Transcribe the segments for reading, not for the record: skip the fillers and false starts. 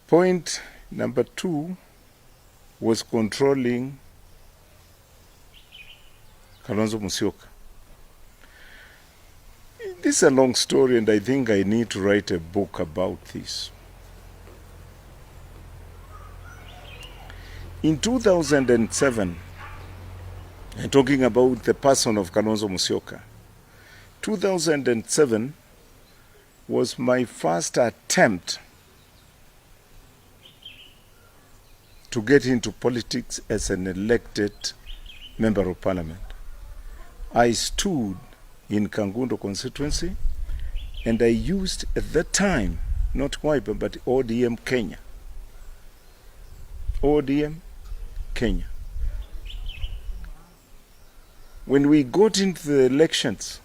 Point number 2 was controlling Kalonzo Musyoka. This is a long story, and I think I need to write a book about this. In 2007, I'm talking about the person of Kalonzo Musyoka. 2007 was my first attempt to get into politics as an elected member of parliament. I stood in Kangundo constituency, and I used at that time, not Wiper, but ODM Kenya. ODM Kenya. When we got into the elections,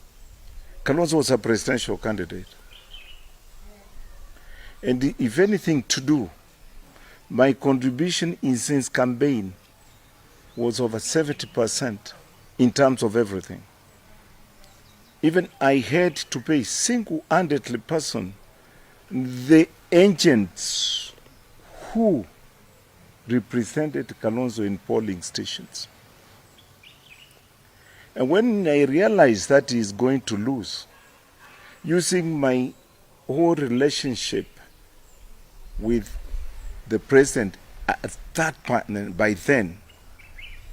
Kalonzo was a presidential candidate. And if anything to do, my contribution in his campaign was over 70% in terms of everything. Even I had to pay single-handedly person the agents who represented Kalonzo in polling stations. And when I realized that he is going to lose, using my whole relationship with the president at that partner, by then,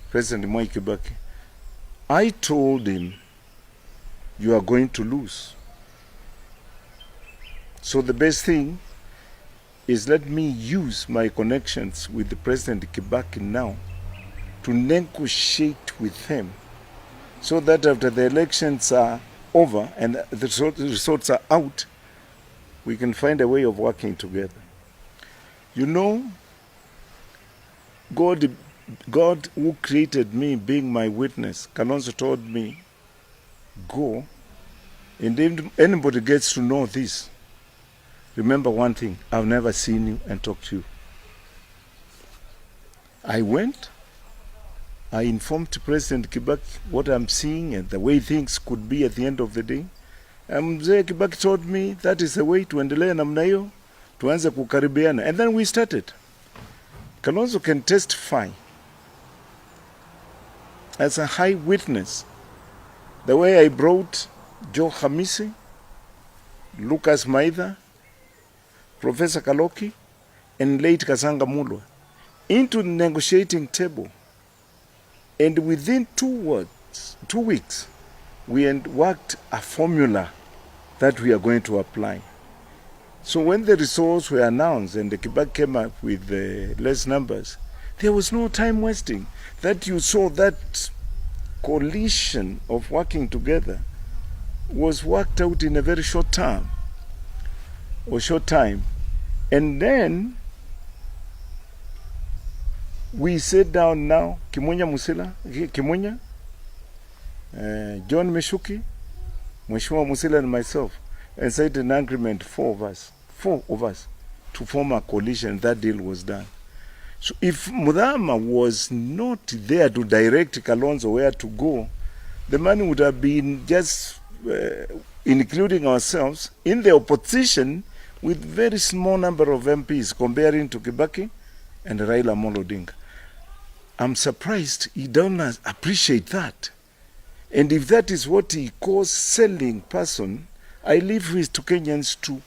President Mwai Kibaki, I told him, you are going to lose. So the best thing is let me use my connections with the President Kibaki now to negotiate with him so that after the elections are over and the results are out, we can find a way of working together. You know, God who created me being my witness, Kalonzo told me, go, and if anybody gets to know this, remember one thing, I've never seen you and talked to you. I went, I informed President Kibaki what I'm seeing and the way things could be at the end of the day. And Mzee Kibaki told me that is the way to endelea namna hiyo, tuanze kukaribiana. And then we started. Kalonzo can testify as a high witness the way I brought Joe Hamisi, Lucas Maitha, Professor Kaloki, and late Kasanga Mulwa into the negotiating table. And within 2 weeks, we had worked a formula that we are going to apply. So when the results were announced and the Kibaki came up with less numbers, there was no time wasting. That you saw that coalition of working together was worked out in a very short time. And then we sat down now, Kimunya, John Meshuki, Mheshimiwa Musila and myself, and signed an agreement, four of us, to form a coalition. That deal was done. So if Muthama was not there to direct Kalonzo where to go, the man would have been just including ourselves in the opposition with very small number of MPs comparing to Kibaki and Raila Amolo Odinga. I'm surprised he doesn't appreciate that. And if that is what he calls selling person, I leave it to Kenyans to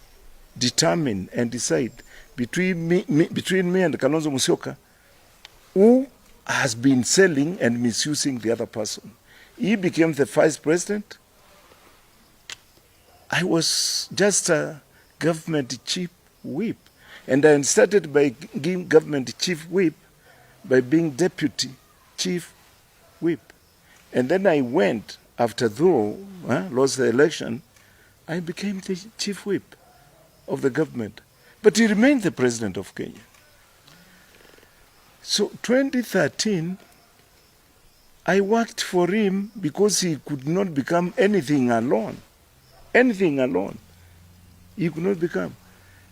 determine and decide between me and Kalonzo Musyoka who has been selling and misusing the other person. He became the vice president. I was just a government chief whip. And I started by being government chief whip by being deputy chief whip. And then I went, after though lost the election, I became the chief whip of the government. But he remained the president of Kenya. So 2013, I worked for him because he could not become anything alone. Anything alone. He could not become.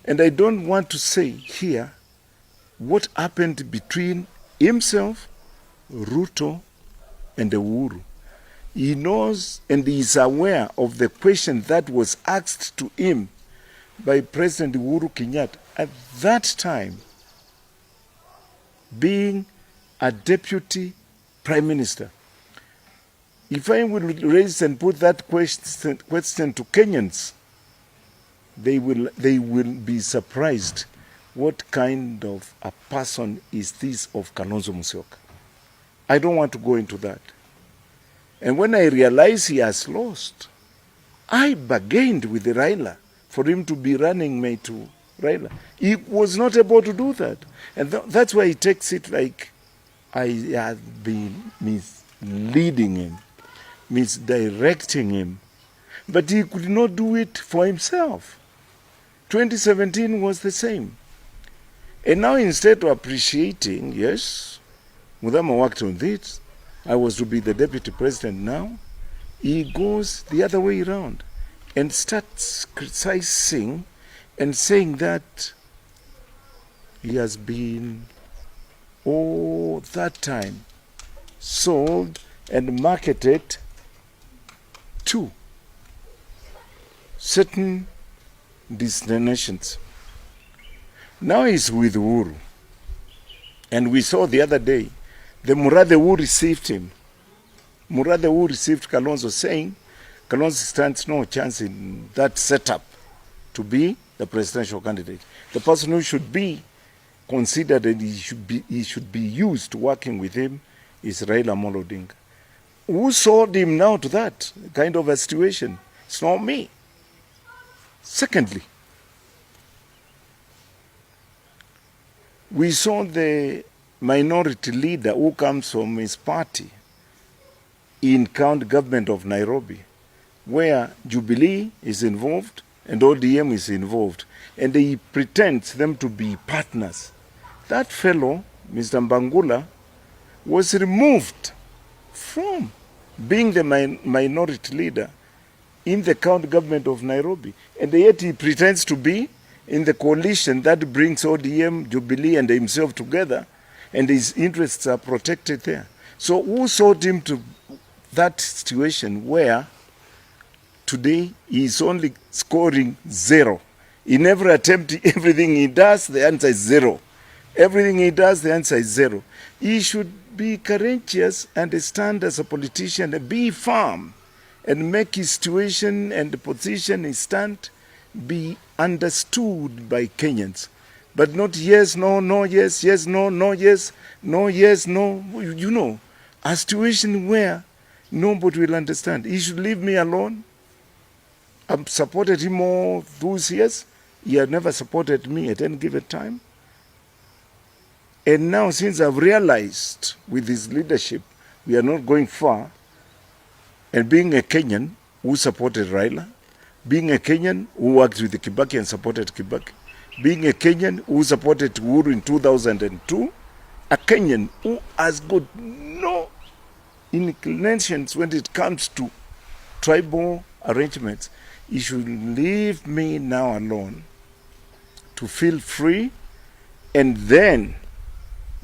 And I don't want to say here what happened between himself, Ruto, and Uhuru. He knows and he is aware of the question that was asked to him by President Uhuru Kenyatta at that time, being a deputy prime minister, if I will raise and put that question to Kenyans, they will be surprised. What kind of a person is this of Kalonzo Musyoka? I don't want to go into that. And when I realized he has lost, I bargained with Raila for him to be running mate to Raila. He was not able to do that. And that's why he takes it like I have been misleading him, misdirecting him. But he could not do it for himself. 2017 was the same. And now instead of appreciating, yes, Muthama worked on this, I was to be the deputy president now, he goes the other way around and starts criticizing and saying that he has been all that time sold and marketed to certain destinations. Now he's with Uhuru. And we saw the other day, the Murade who received him, Murade who received Kalonzo, saying Kalonzo stands no chance in that setup to be the presidential candidate. The person who should be considered and he should be used working with him is Raila Amolo Odinga. Who sold him now to that kind of a situation? It's not me. Secondly, we saw the minority leader who comes from his party in county government of Nairobi, where Jubilee is involved and ODM is involved, and he pretends them to be partners. That fellow, Mr. Mbangula, was removed from being the minority leader in the county government of Nairobi, and yet he pretends to be in the coalition that brings ODM, Jubilee, and himself together, and his interests are protected there. So who sold him to that situation where today he is only scoring 0? In every attempt, everything he does, the answer is 0. Everything he does, the answer is 0. He should be courageous and stand as a politician and be firm and make his situation and the position he stand be understood by Kenyans. But not yes, no, no, yes, yes, no, no, yes, no, yes, no. You know, a situation where nobody will understand. He should leave me alone. I've supported him all those years. He had never supported me at any given time. And now, since I've realized with his leadership, we are not going far, and being a Kenyan who supported Raila, being a Kenyan who worked with Kibaki and supported Kibaki, being a Kenyan who supported Uhuru in 2002, a Kenyan who has got no inclinations when it comes to tribal arrangements, he should leave me now alone to feel free and then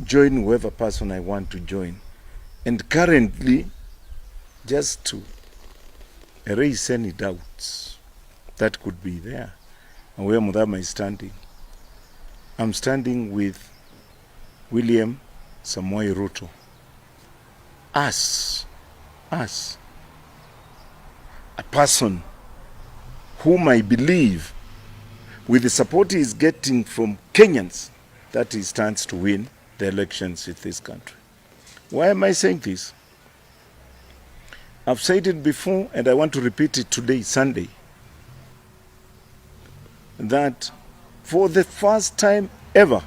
join whoever person I want to join. And currently, just to erase any doubts that could be there and where Muthama is standing, I'm standing with William Samoei Ruto. Us, a person whom I believe, with the support he is getting from Kenyans, that he stands to win the elections in this country. Why am I saying this? I've said it before, and I want to repeat it today, Sunday, that for the first time ever,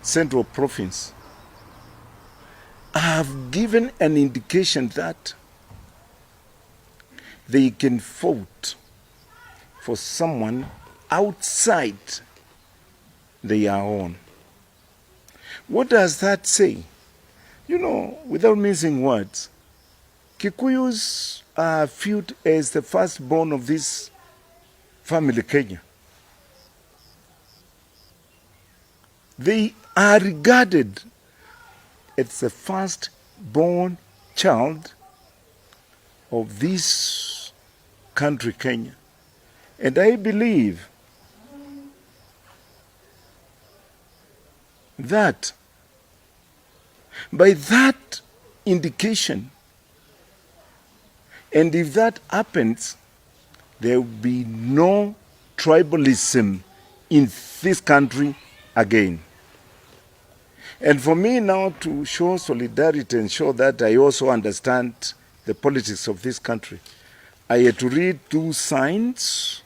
Central Province have given an indication that they can vote for someone outside their own. What does that say? You know, without mincing words, Kikuyus are viewed as the firstborn of this family, Kenya. They are regarded as the firstborn child of this country, Kenya. And I believe that by that indication, and if that happens, there will be no tribalism in this country again. And for me now to show solidarity and show that I also understand the politics of this country, I had to read 2 signs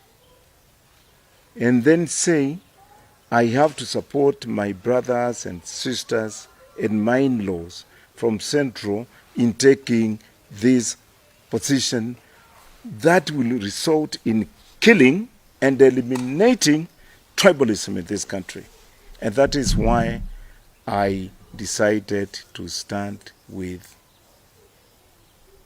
and then say, I have to support my brothers and sisters and my in-laws from Central in taking this position that will result in killing and eliminating tribalism in this country. And that is why I decided to stand with